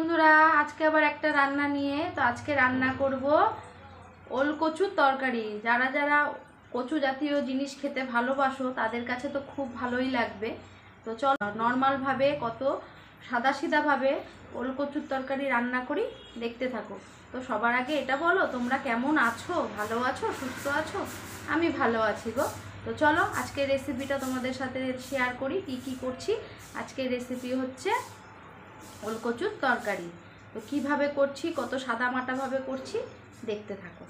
বন্ধুরা, আজকে আবার একটা রান্না নিয়ে তো আজকে রান্না করব ওল কচুর তরকারি। যারা যারা কচু জাতীয় জিনিস খেতে ভালোবাসো তাদের কাছে তো খুব ভালোই লাগবে। তো চল নর্মালভাবে কত সাদাসিধাভাবে ওল কচুর তরকারি রান্না করি, দেখতে থাকো। তো সবার আগে এটা বলো, তোমরা কেমন আছো? ভালো আছো? সুস্থ আছো? আমি ভালো আছি গো। তো চলো আজকের রেসিপিটা তোমাদের সাথে শেয়ার করি, কি কি করছি। আজকের রেসিপি হচ্ছে ওল কচুর তরকারি। তো কিভাবে করছি, কত সাদামাটাভাবে করছি, দেখতে থাকো।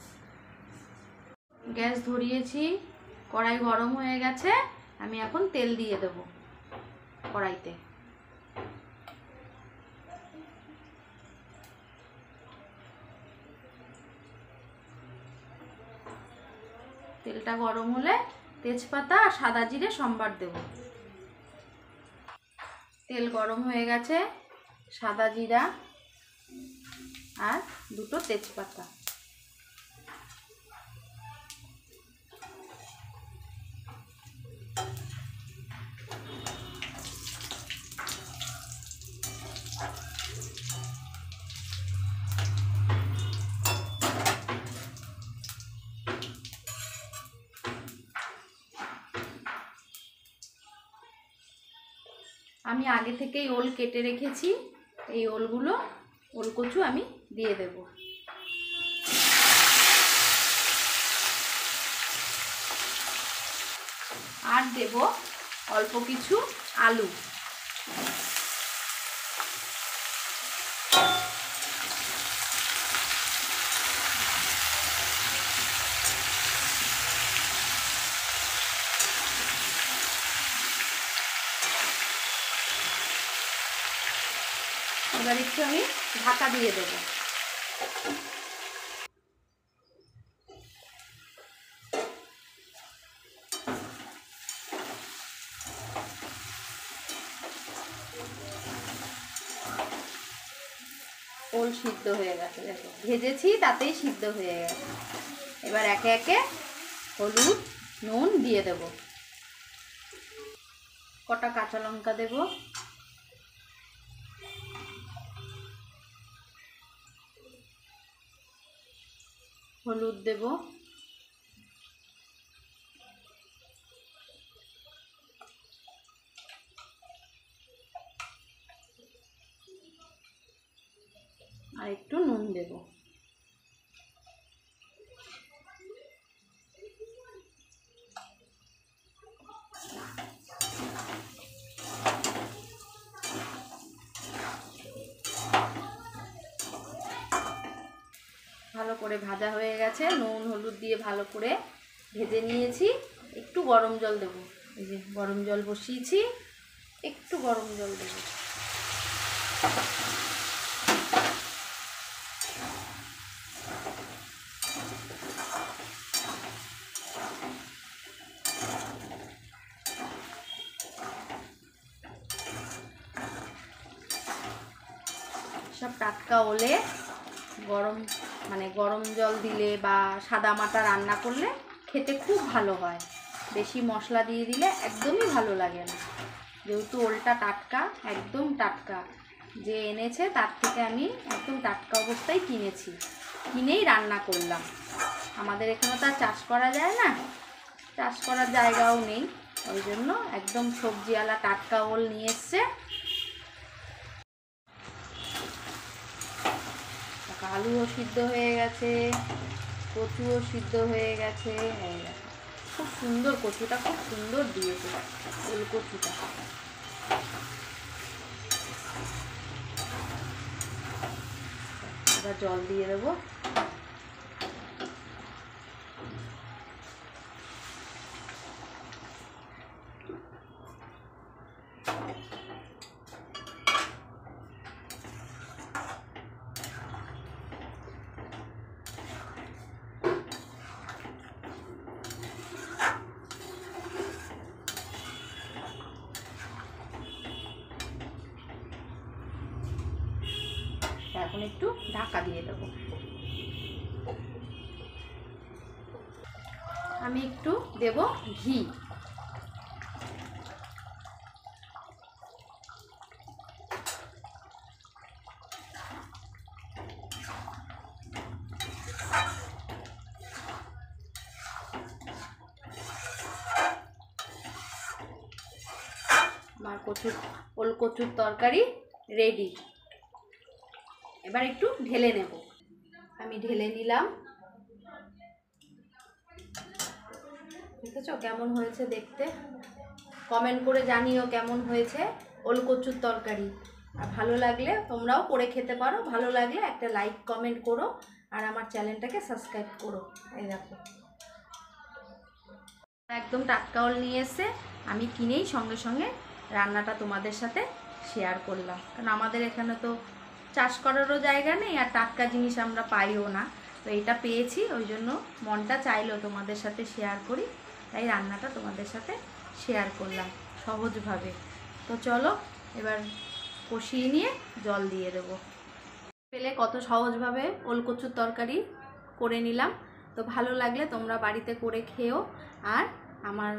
গ্যাস ধরিয়েছি, কড়াই গরম হয়ে গেছে। আমি এখন তেল দিয়ে দেব কড়াইতে। তেলটা গরম হলে তেজপাতা আর সাদা জিরে সম্বার দেব। তেল গরম হয়ে গেছে, সাদা জিরা আর দুটো তেজপাতা। আমি আগে থেকেই ওল কেটে রেখেছি, এই ওলগুলো ওল কচু আমি দিয়ে দেব। আর দেব অল্প কিছু আলু। এবার একটু আমি ঢাকা দিয়ে দেবো। ওল সিদ্ধ হয়ে গেছে, দেখো ভেজেছি তাতেই সিদ্ধ হয়ে গেছে। এবার একে একে হলুদ নুন দিয়ে দেব, কটা কাঁচা লঙ্কা দেব, হলুদ দেব, আর একটু নুন দেব। ভালো করে ভাজা হয়ে গেছে, নুন হলুদ দিয়ে ভালো করে ভেজে নিয়েছি। একটু গরম জল দেব, এই যে গরম জল বসিয়েছি, একটু গরম জল দেব। সব টাটকা ওলে গরম জল দিলে বা সাদা মাটা রান্না করলে খেতে খুব ভালো হয়। বেশি মশলা দিয়ে দিলে একদমই ভালো লাগে না। যেহেতু ওলটা টাটকা, একদম টাটকা, যে এনেছে তার থেকে আমি একদম টাটকা অবস্থায় কিনেই রান্না করলাম। আমাদের এখানে তো আর চাষ করা যায় না, চাষ করার জায়গাও নেই, ওই জন্য একদম সবজিওয়ালা টাটকা ওল নিয়ে এসছে। আলুও সিদ্ধ হয়ে গেছে, কচুও সিদ্ধ হয়ে গেছে। খুব সুন্দর, কচুটা খুব সুন্দর দিয়েছে ওল কচুটা। এবার জল দিয়ে দেবো। এখন একটু ঢাকা দিয়ে দেবো। আমি একটু দেব ঘি। ওলকচুর তরকারি রেডি। এবার একটু ঢেলে নেব। আমি ঢেলে নিলাম। দেখেছো কেমন হয়েছে দেখতে? কমেন্ট করে জানিও কেমন হয়েছে ওলকচুর তরকারি। আর ভালো লাগলে তোমরাও করে খেতে পারো। ভালো লাগলে একটা লাইক কমেন্ট করো আর আমার চ্যানেলটাকে সাবস্ক্রাইব করো। এই দেখো একদম টাটকা ওল নিয়ে এসে আমি কিনেই সঙ্গে সঙ্গে রান্নাটা তোমাদের সাথে শেয়ার করলাম। কারণ আমাদের এখানে তো চাষ করারও জায়গা নেই আর টাটকা জিনিস আমরা পাইও না। তো এটা পেয়েছি, ওই জন্য মনটা চাইলো তোমাদের সাথে শেয়ার করি, তাই রান্নাটা তোমাদের সাথে শেয়ার করলাম সহজভাবে। তো চলো এবার কষিয়ে নিয়ে জল দিয়ে দেবো। পেলে কত সহজভাবে ওলকচুর তরকারি করে নিলাম। তো ভালো লাগলে তোমরা বাড়িতে করে খেও। আর আমার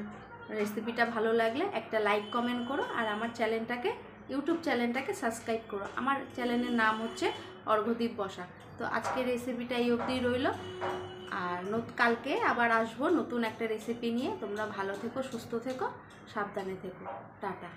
রেসিপিটা ভালো লাগলে একটা লাইক কমেন্ট করো আর আমার ইউটিউব চ্যানেলটাকে সাবস্ক্রাইব করো। আমার চ্যানেলের নাম হচ্ছে অর্ঘ্যদীপ বসা। তো আজকের রেসিপিটা এই অবধি রইল। আর কালকে আবার আসবো নতুন একটা রেসিপি নিয়ে। তোমরা ভালো থেকো, সুস্থ থেকো, সাবধানে থেকো। টাটা।